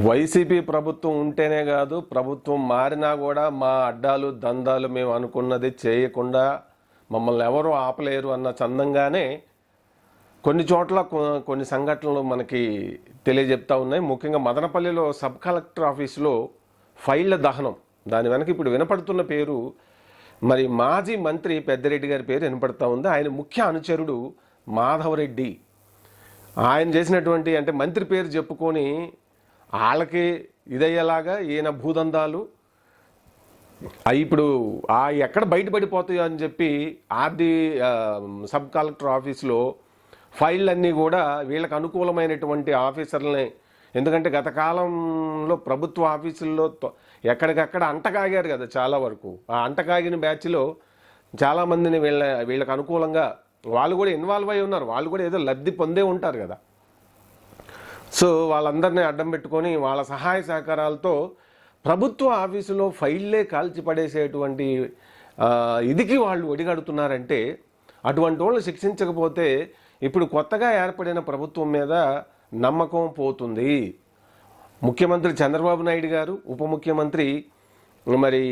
YCP ప్రభుత్వం ఉంటేనే కాదు, ప్రభుత్వం మారినా కూడా మా అడ్డాలు దందాలు మేము అనుకున్నది చేయకుండా మమ్మల్ని ఎవరూ ఆపలేరు అన్న చందంగానే కొన్ని చోట్ల కొన్ని సంఘటనలు మనకి తెలియజెప్తా ఉన్నాయి. ముఖ్యంగా మదనపల్లిలో సబ్ కలెక్టర్ ఆఫీసులో ఫైళ్ల దహనం, దాని వెనక ఇప్పుడు వినపడుతున్న పేరు మరి మాజీ మంత్రి పెద్దిరెడ్డి గారి పేరు వినపడతా ఉంది. ఆయన ముఖ్య అనుచరుడు మాధవరెడ్డి. ఆయన చేసినటువంటి అంటే మంత్రి పేరు చెప్పుకొని వాళ్ళకి ఇదయ్యేలాగా ఈయన భూదందాలు ఇప్పుడు ఎక్కడ బయటపడిపోతాయో అని చెప్పి సబ్ కలెక్టర్ ఆఫీసులో ఫైళ్ళన్నీ కూడా వీళ్ళకి అనుకూలమైనటువంటి ఆఫీసర్లని, ఎందుకంటే గత కాలంలో ప్రభుత్వ ఆఫీసుల్లో ఎక్కడికక్కడ అంటకాగారు కదా చాలా వరకు. ఆ అంటకాగిన బ్యాచ్లో చాలామందిని వీళ్ళకి అనుకూలంగా వాళ్ళు కూడా ఇన్వాల్వ్ అయి ఉన్నారు. వాళ్ళు కూడా ఏదో లబ్ధి పొందే ఉంటారు కదా. సో వాళ్ళందరినీ అడ్డం పెట్టుకొని వాళ్ళ సహాయ సహకారాలతో ప్రభుత్వ ఆఫీసులో ఫైళ్ళే కాల్చి పడేసేటువంటి ఇదికి వాళ్ళు ఒడిగడుతున్నారంటే, అటువంటి వాళ్ళు శిక్షించకపోతే ఇప్పుడు కొత్తగా ఏర్పడిన ప్రభుత్వం మీద నమ్మకం పోతుంది. ముఖ్యమంత్రి చంద్రబాబు నాయుడు గారు, ఉప ముఖ్యమంత్రి మరి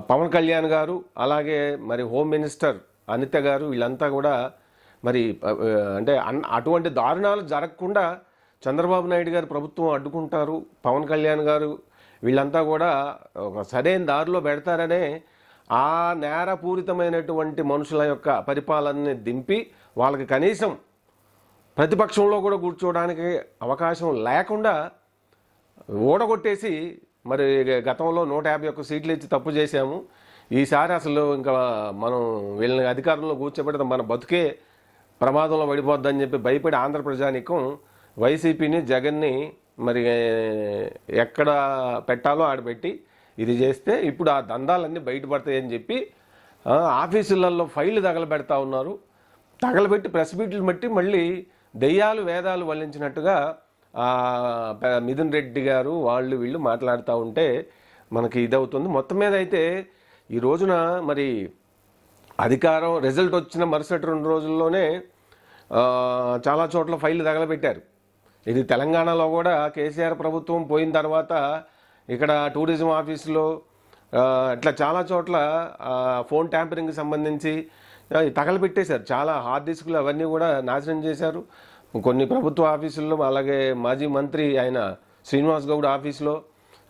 పవన్ కళ్యాణ్ గారు, అలాగే మరి హోమ్ మినిస్టర్ అనిత గారు, వీళ్ళంతా కూడా మరి అంటే అటువంటి దారుణాలు జరగకుండా చంద్రబాబు నాయుడు గారు ప్రభుత్వం అడ్డుకుంటారు, పవన్ కళ్యాణ్ గారు వీళ్ళంతా కూడా ఒక సరైన దారిలో పెడతారనే ఆ నేరపూరితమైనటువంటి మనుషుల యొక్క పరిపాలనని దింపి వాళ్ళకి కనీసం ప్రతిపక్షంలో కూడా కూర్చోవడానికి అవకాశం లేకుండా ఓడగొట్టేసి, మరి గతంలో 151 సీట్లు ఇచ్చి తప్పు చేశాము, ఈసారి అసలు ఇంకా మనం వీళ్ళని అధికారంలో కూర్చోబెడితే మన బతుకే ప్రమాదంలో పడిపోద్దని చెప్పి భయపడి ఆంధ్ర ప్రజానీకం వైసీపీని, జగన్ని మరి ఎక్కడ పెట్టాలో ఆడబెట్టి ఇది చేస్తే ఇప్పుడు ఆ దందాలన్నీ బయటపడతాయని చెప్పి ఆఫీసులలో ఫైళ్ళు తగలబెడతా ఉన్నారు. తగలబెట్టి ప్రెస్ మీట్లు బట్టి మళ్ళీ దెయ్యాలు వేదాలు వల్లించినట్టుగా మిథున్ రెడ్డి గారు వాళ్ళు వీళ్ళు మాట్లాడుతూ ఉంటే మనకి ఇదవుతుంది. మొత్తం మీద అయితే ఈ రోజున మరి అధికారం రిజల్ట్ వచ్చిన మరుసటి 2 రోజుల్లోనే చాలా చోట్ల ఫైళ్ళు తగలబెట్టారు. ఇది తెలంగాణలో కూడా కేసీఆర్ ప్రభుత్వం పోయిన తర్వాత ఇక్కడ టూరిజం ఆఫీసులో ఇట్లా చాలా చోట్ల ఫోన్ ట్యాంపరింగ్కి సంబంధించి తగలబెట్టేశారు. చాలా హార్డ్ డిస్కులు అవన్నీ కూడా నాశనం చేశారు కొన్ని ప్రభుత్వ ఆఫీసుల్లో. అలాగే మాజీ మంత్రి ఆయన శ్రీనివాస్ గౌడ్ ఆఫీసులో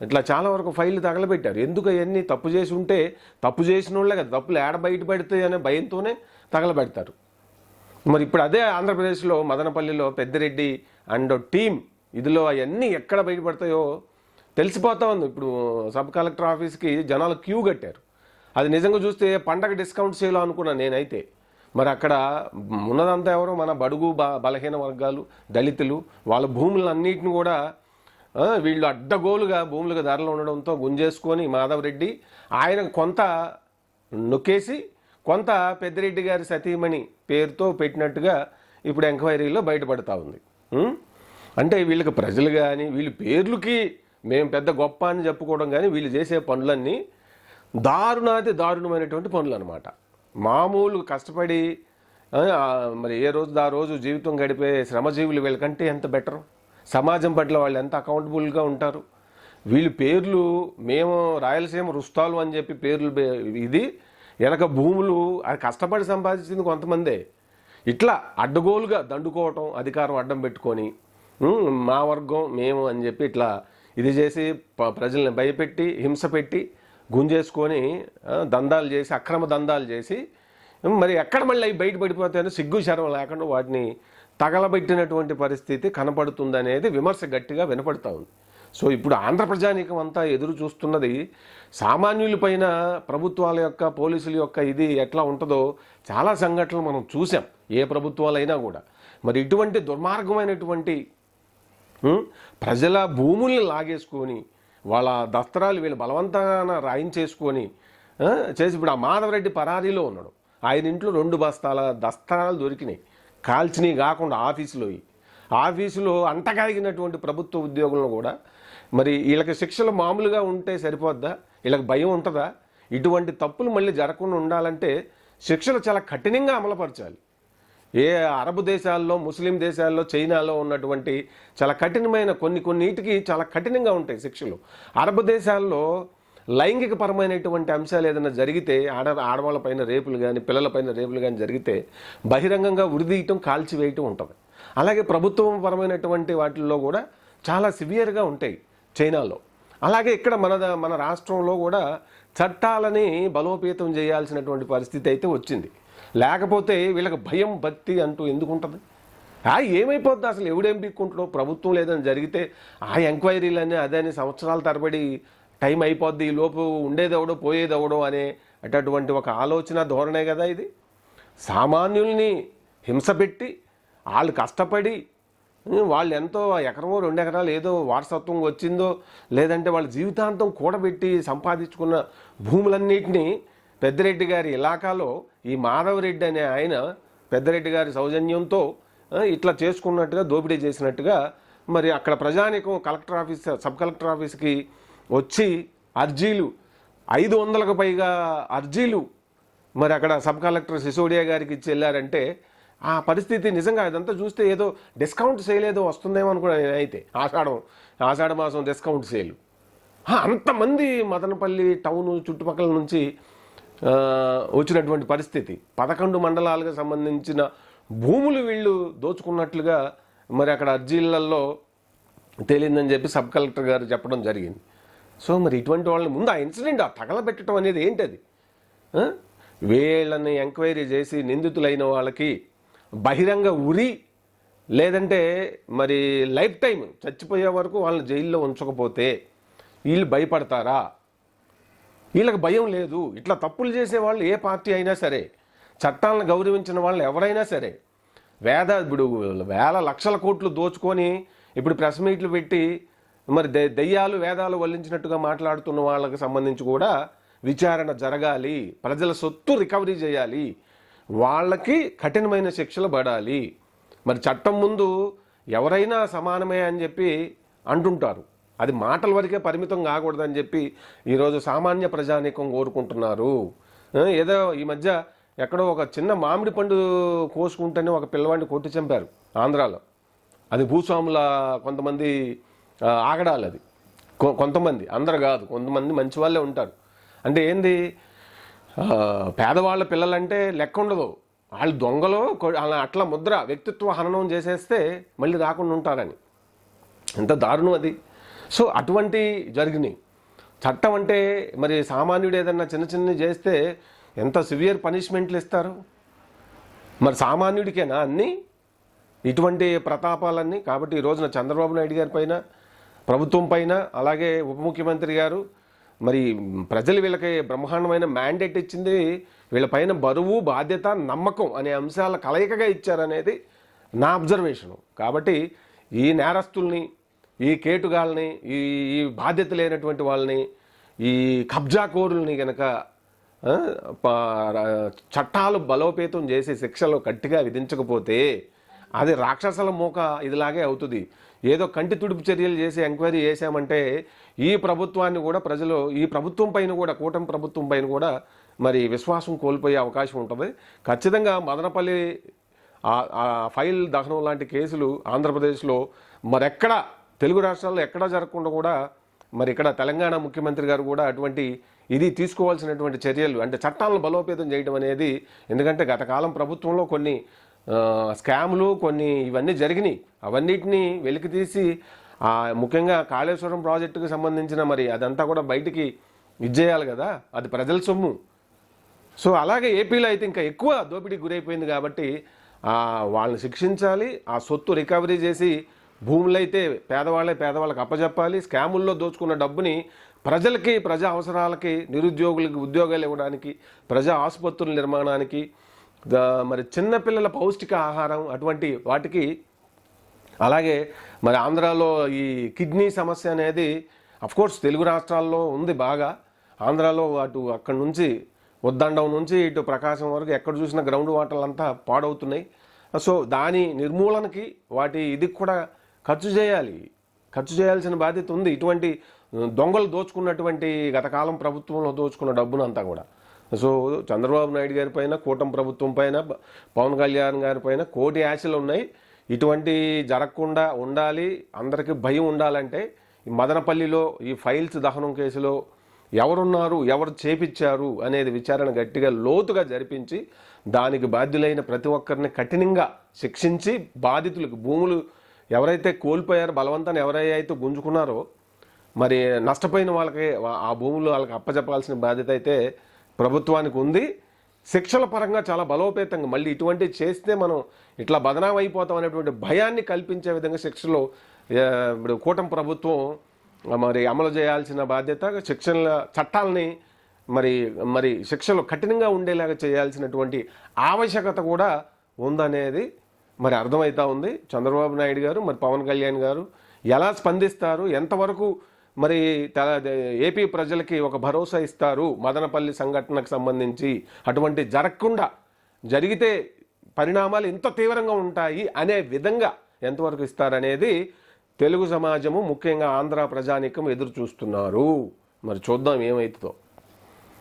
ఇట్లా చాలా వరకు ఫైళ్ళు తగలబెట్టారు. ఎందుకు అవన్నీ తప్పు చేసి ఉంటే తప్పు చేసిన వాళ్ళే కదా, తప్పులు ఏడ బయటపడితే అనే భయంతోనే తగలబెడతారు. మరి ఇప్పుడు అదే ఆంధ్రప్రదేశ్లో మదనపల్లిలో పెద్దిరెడ్డి అండ్ టీం ఇదిలో అవన్నీ ఎక్కడ బయటపడతాయో తెలిసిపోతా ఉంది. ఇప్పుడు సబ్ కలెక్టర్ ఆఫీస్కి జనాలు క్యూ కట్టారు. అది నిజంగా చూస్తే పండగ డిస్కౌంట్ సేల్ అనుకున్నాను నేనైతే. మరి అక్కడ ఉన్నదంతా ఎవరో మన బడుగు బలహీన వర్గాలు, దళితులు, వాళ్ళ భూములన్నిటిని కూడా వీళ్ళు అడ్డగోలుగా భూములుగా ధరలు ఉండడంతో గుంజేసుకొని మాధవరెడ్డి ఆయన కొంత నొక్కేసి కొంత పెద్దిరెడ్డి గారి సతీమణి పేరుతో పెట్టినట్టుగా ఇప్పుడు ఎంక్వైరీలో బయటపడతా ఉంది. అంటే వీళ్ళకి ప్రజలు కానీ వీళ్ళ పేర్లకి మేము పెద్ద గొప్ప అని చెప్పుకోవడం కానీ వీళ్ళు చేసే పనులన్నీ దారుణమైనటువంటి పనులు అనమాట. మామూలు కష్టపడి మరి ఏ రోజు ఆ రోజు జీవితం గడిపే శ్రమజీవులు వీళ్ళకంటే ఎంత బెటరు, సమాజం పట్ల వాళ్ళు ఎంత అకౌంటబుల్గా ఉంటారు. వీళ్ళు పేర్లు మేము రాయలసీమ రుస్తాలు అని చెప్పి పేర్లు ఇది వెనక భూములు అది కష్టపడి సంపాదించింది కొంతమందే. ఇట్లా అడ్డగోలుగా దండుకోవటం, అధికారం అడ్డం పెట్టుకొని మా వర్గం మేము అని చెప్పి ఇట్లా ఇది చేసి ప్రజల్ని భయపెట్టి హింస పెట్టి గుంజేసుకొని దందాలు చేసి అక్రమ దందాలు చేసి మరి ఎక్కడ మళ్ళీ అవి బయటపడిపోతాయని సిగ్గు శరం లేకుండా వాటిని తగలబెట్టినటువంటి పరిస్థితి కనపడుతుందనేది విమర్శ గట్టిగా వినపడతా ఉంది. సో ఇప్పుడు ఆంధ్ర ప్రజానీకం అంతా ఎదురు చూస్తున్నది సామాన్యులపైన ప్రభుత్వాల యొక్క పోలీసుల యొక్క ఇది ఎట్లా ఉంటుందో చాలా సంఘటనలు మనం చూసాం ఏ ప్రభుత్వాలైనా కూడా. మరి ఇటువంటి దుర్మార్గమైనటువంటి ప్రజల భూముల్ని లాగేసుకొని వాళ్ళ దస్త్రాలు వీళ్ళు బలవంతంగా రాయించేసుకొని చేసి ఇప్పుడు ఆ మాధవరెడ్డి పరారీలో ఉన్నాడు. ఆయన ఇంట్లో 2 బస్తాల దస్త్రాలు దొరికినాయి, కాల్చినవి కాకుండా ఆఫీసులో అంటగాగినటువంటి ప్రభుత్వ ఉద్యోగులను కూడా మరి వీళ్ళకి శిక్షలు మామూలుగా ఉంటే సరిపోద్దా? వీళ్ళకి భయం ఉంటుందా? ఇటువంటి తప్పులు మళ్ళీ జరగకుండా ఉండాలంటే శిక్షలు చాలా కఠినంగా అమలుపరచాలి. ఏ అరబ్ దేశాల్లో, ముస్లిం దేశాల్లో, చైనాలో ఉన్నటువంటి చాలా కఠినమైన కొన్నిటికి చాలా కఠినంగా ఉంటాయి శిక్షలు. అరబ్ దేశాల్లో లైంగిక పరమైనటువంటి అంశాలు ఏదైనా జరిగితే, ఆడవాళ్ళ పైన రేపులు కానీ, పిల్లల పైన రేపులు కానీ జరిగితే బహిరంగంగా ఉరిదీయటం, కాల్చివేయటం ఉంటుంది. అలాగే ప్రభుత్వం పరమైనటువంటి వాటిల్లో కూడా చాలా సివియర్గా ఉంటాయి చైనాలో. అలాగే ఇక్కడ మన రాష్ట్రంలో కూడా చట్టాలని బలోపేతం చేయాల్సినటువంటి పరిస్థితి అయితే వచ్చింది. లేకపోతే వీళ్ళకి భయం, భక్తి అంటూ ఎందుకు ఉంటుంది? ఏమైపోద్ది అసలు? ఎవడేం పీక్కుంటాడో? ప్రభుత్వం లేదని జరిగితే ఎంక్వైరీలని అదని సంవత్సరాల తరబడి టైం అయిపోద్ది, ఈ లోపు ఉండేదెవడో పోయేదెవడో అనే అటువంటి ఒక ఆలోచన ధోరణే కదా ఇది. సామాన్యుల్ని హింస పెట్టి వాళ్ళు కష్టపడి వాళ్ళు ఎంతో ఎకరమో 2 ఎకరాలు ఏదో వారసత్వం వచ్చిందో, లేదంటే వాళ్ళ జీవితాంతం కూడబెట్టి సంపాదించుకున్న భూములన్నింటినీ పెద్దిరెడ్డి గారి ఇలాకాలో ఈ మాధవరెడ్డి అనే ఆయన పెద్దిరెడ్డి గారి సౌజన్యంతో ఇట్లా చేసుకున్నట్టుగా, దోపిడీ చేసినట్టుగా మరి అక్కడ ప్రజానీకం కలెక్టర్ ఆఫీస్, సబ్ కలెక్టర్ ఆఫీస్కి వచ్చి అర్జీలు 500కు పైగా అర్జీలు మరి అక్కడ సబ్ కలెక్టర్ సిసోడియా గారికి ఇచ్చి వెళ్ళారంటే ఆ పరిస్థితి నిజంగా అదంతా చూస్తే ఏదో డిస్కౌంట్ సేల్ ఏదో వస్తుందేమో అనుకున్నా నేనైతే. ఆషాఢ మాసం డిస్కౌంట్ సేలు. అంతమంది మదనపల్లి టౌన్ చుట్టుపక్కల నుంచి వచ్చినటువంటి పరిస్థితి. 11 మండలాలకు సంబంధించిన భూములు వీళ్ళు దోచుకున్నట్లుగా మరి అక్కడ అర్జీలలో తేలిందని చెప్పి సబ్ కలెక్టర్ గారు చెప్పడం జరిగింది. సో మరి ఇటువంటి వాళ్ళని ముందు ఆ ఇన్సిడెంట్, ఆ తగలబెట్టడం అనేది ఏంటది? వీళ్ళని ఎంక్వైరీ చేసి నిందితులైన వాళ్ళకి బహిరంగ ఉరి, లేదంటే మరి లైఫ్ టైం చచ్చిపోయే వరకు వాళ్ళని జైల్లో ఉంచకపోతే వీళ్ళు భయపడతారా? వీళ్ళకి భయం లేదు. ఇట్లా తప్పులు చేసేవాళ్ళు ఏ పార్టీ అయినా సరే, చట్టాలను గౌరవించిన వాళ్ళు ఎవరైనా సరే, ఇప్పుడు వేల లక్షల కోట్లు దోచుకొని ఇప్పుడు ప్రెస్ మీట్లు పెట్టి మరి దెయ్యాలు వేదాలు వల్లించినట్టుగా మాట్లాడుతున్న వాళ్ళకి సంబంధించి కూడా విచారణ జరగాలి. ప్రజల సొత్తు రికవరీ చేయాలి. వాళ్ళకి కఠినమైన శిక్షలు పడాలి. మరి చట్టం ముందు ఎవరైనా సమానమే అని చెప్పి అంటుంటారు. అది మాటల వరకే పరిమితం కాకూడదని చెప్పి ఈరోజు సామాన్య ప్రజానీకం కోరుకుంటున్నారు. ఏదో ఈ మధ్య ఎక్కడో ఒక చిన్న మామిడి పండు కోసుకుంటేనే ఒక పిల్లవాడిని కొట్టి చంపారు ఆంధ్రాలో. అది భూస్వాముల కొంతమంది ఆగడాలు. అది కొంతమంది, అందరు కాదు, కొంతమంది మంచి వాళ్ళే ఉంటారు. అంటే ఏంది, పేదవాళ్ళ పిల్లలంటే లెక్క ఉండదు. వాళ్ళు దొంగలో అట్లా ముద్ర, వ్యక్తిత్వ హననం చేసేస్తే మళ్ళీ రాకుండా ఉంటారని. ఎంత దారుణం అది. సో అటువంటి జరిగినాయి. చట్టం అంటే మరి సామాన్యుడు ఏదన్నా చిన్న చేస్తే ఎంత సివియర్ పనిష్మెంట్లు ఇస్తారు? మరి సామాన్యుడికేనా అన్నీ ఇటువంటి ప్రతాపాలన్నీ? కాబట్టి ఈ రోజున చంద్రబాబు నాయుడు గారి పైన, ప్రభుత్వం పైన, అలాగే ఉప ముఖ్యమంత్రి గారు మరి ప్రజలు వీళ్ళకి బ్రహ్మాండమైన మ్యాండేట్ ఇచ్చింది. వీళ్ళపైన బరువు, బాధ్యత, నమ్మకం అనే అంశాల కలయికగా ఇచ్చారనేది నా అబ్జర్వేషను. కాబట్టి ఈ నేరస్తుల్ని, ఈ కేటుగాల్ని, ఈ బాధ్యత లేనటువంటి వాళ్ళని, ఈ కబ్జాకోరుల్ని గనక చట్టాలు బలోపేతం చేసి శిక్షలు గట్టిగా విధించకపోతే అది రాక్షసుల మూక ఇదిలాగే అవుతుంది. ఏదో కంటి తుడుపు చర్యలు చేసి ఎంక్వైరీ చేశామంటే ఈ ప్రభుత్వాన్ని కూడా ప్రజలు, ఈ ప్రభుత్వం పైన కూడా, కూటమి ప్రభుత్వం పైన కూడా మరి విశ్వాసం కోల్పోయే అవకాశం ఉంటుంది. ఖచ్చితంగా మదనపల్లి ఫైల్ దహనం లాంటి కేసులు ఆంధ్రప్రదేశ్లో మరెక్కడ, తెలుగు రాష్ట్రాల్లో ఎక్కడా జరగకుండా కూడా మరి ఇక్కడ తెలంగాణ ముఖ్యమంత్రి గారు కూడా అటువంటి ఇది తీసుకోవాల్సినటువంటి చర్యలు, అంటే చట్టాలను బలోపేతం చేయడం అనేది. ఎందుకంటే గత కాలం ప్రభుత్వంలో కొన్ని స్కాములు, కొన్ని ఇవన్నీ జరిగినాయి. అవన్నిటినీ వెలికి తీసి ముఖ్యంగా కాళేశ్వరం ప్రాజెక్టుకు సంబంధించిన మరి అదంతా కూడా బయటికి ఇచ్చేయాలి కదా, అది ప్రజల సొమ్ము. సో అలాగే ఏపీలో అయితే ఇంకా ఎక్కువ దోపిడీకి గురైపోయింది కాబట్టి వాళ్ళని శిక్షించాలి. ఆ సొత్తు రికవరీ చేసి భూములైతే పేదవాళ్ళకి అప్పచెప్పాలి. స్కాముల్లో దోచుకున్న డబ్బుని ప్రజలకి, ప్రజా అవసరాలకి, నిరుద్యోగులకి ఉద్యోగాలు ఇవ్వడానికి, ప్రజా ఆసుపత్రుల నిర్మాణానికి, మరి చిన్నపిల్లల పౌష్టిక ఆహారం అటువంటి వాటికి, అలాగే మరి ఆంధ్రాలో ఈ కిడ్నీ సమస్య అనేది అఫ్కోర్స్ తెలుగు రాష్ట్రాల్లో ఉంది బాగా. ఆంధ్రాలో అక్కడి నుంచి ఉద్దండం నుంచి ఇటు ప్రకాశం వరకు ఎక్కడ చూసినా గ్రౌండ్ వాటర్లు అంతా పాడవుతున్నాయి. సో దాని నిర్మూలనకి ఇది కూడా ఖర్చు చేయాల్సిన బాధ్యత ఉంది. ఇటువంటి దొంగలు దోచుకున్నటువంటి గత కాలం ప్రభుత్వంలో దోచుకున్న డబ్బును అంతా కూడా. సో చంద్రబాబు నాయుడు గారి పైన, కూటమి ప్రభుత్వం పైన, పవన్ కళ్యాణ్ గారి పైన కోటి ఆశలు ఉన్నాయి. ఇటువంటి జరగకుండా ఉండాలి, అందరికీ భయం ఉండాలంటే ఈ మదనపల్లిలో ఈ ఫైల్స్ దహనం కేసులో ఎవరున్నారు, ఎవరు చేపించారు అనేది విచారణ గట్టిగా లోతుగా జరిపించి దానికి బాధ్యులైన ప్రతి ఒక్కరిని కఠినంగా శిక్షించి బాధితులకు భూములు ఎవరైతే కోల్పోయారో, బలవంతాన్ని ఎవరైతే గుంజుకున్నారో మరి నష్టపోయిన వాళ్ళకి ఆ భూములు వాళ్ళకి అప్పచెప్పాల్సిన బాధ్యత అయితే ప్రభుత్వానికి ఉంది. శిక్షల పరంగా చాలా బలోపేతంగా మళ్ళీ ఇటువంటి చేస్తే మనం ఇట్లా బదనాం అయిపోతాం అనేటువంటి భయాన్ని కల్పించే విధంగా శిక్షలు ఇప్పుడు కూటమి ప్రభుత్వం మరి అమలు చేయాల్సిన బాధ్యత, శిక్షల చట్టాలని మరి శిక్షలు కఠినంగా ఉండేలాగా చేయాల్సినటువంటి ఆవశ్యకత కూడా ఉందనేది మరి అర్థమవుతా ఉంది. చంద్రబాబు నాయుడు గారు మరి పవన్ కళ్యాణ్ గారు ఎలా స్పందిస్తారు, ఎంతవరకు మరి ఏపీ ప్రజలకి ఒక భరోసా ఇస్తారు మదనపల్లి సంఘటనకు సంబంధించి, అటువంటి జరగకుండా జరిగితే పరిణామాలు ఎంత తీవ్రంగా ఉంటాయి అనే విధంగా ఎంతవరకు ఇస్తారనేది తెలుగు సమాజము, ముఖ్యంగా ఆంధ్ర ప్రజానీకం ఎదురు చూస్తున్నారు. మరి చూద్దాం ఏమవుతుందో.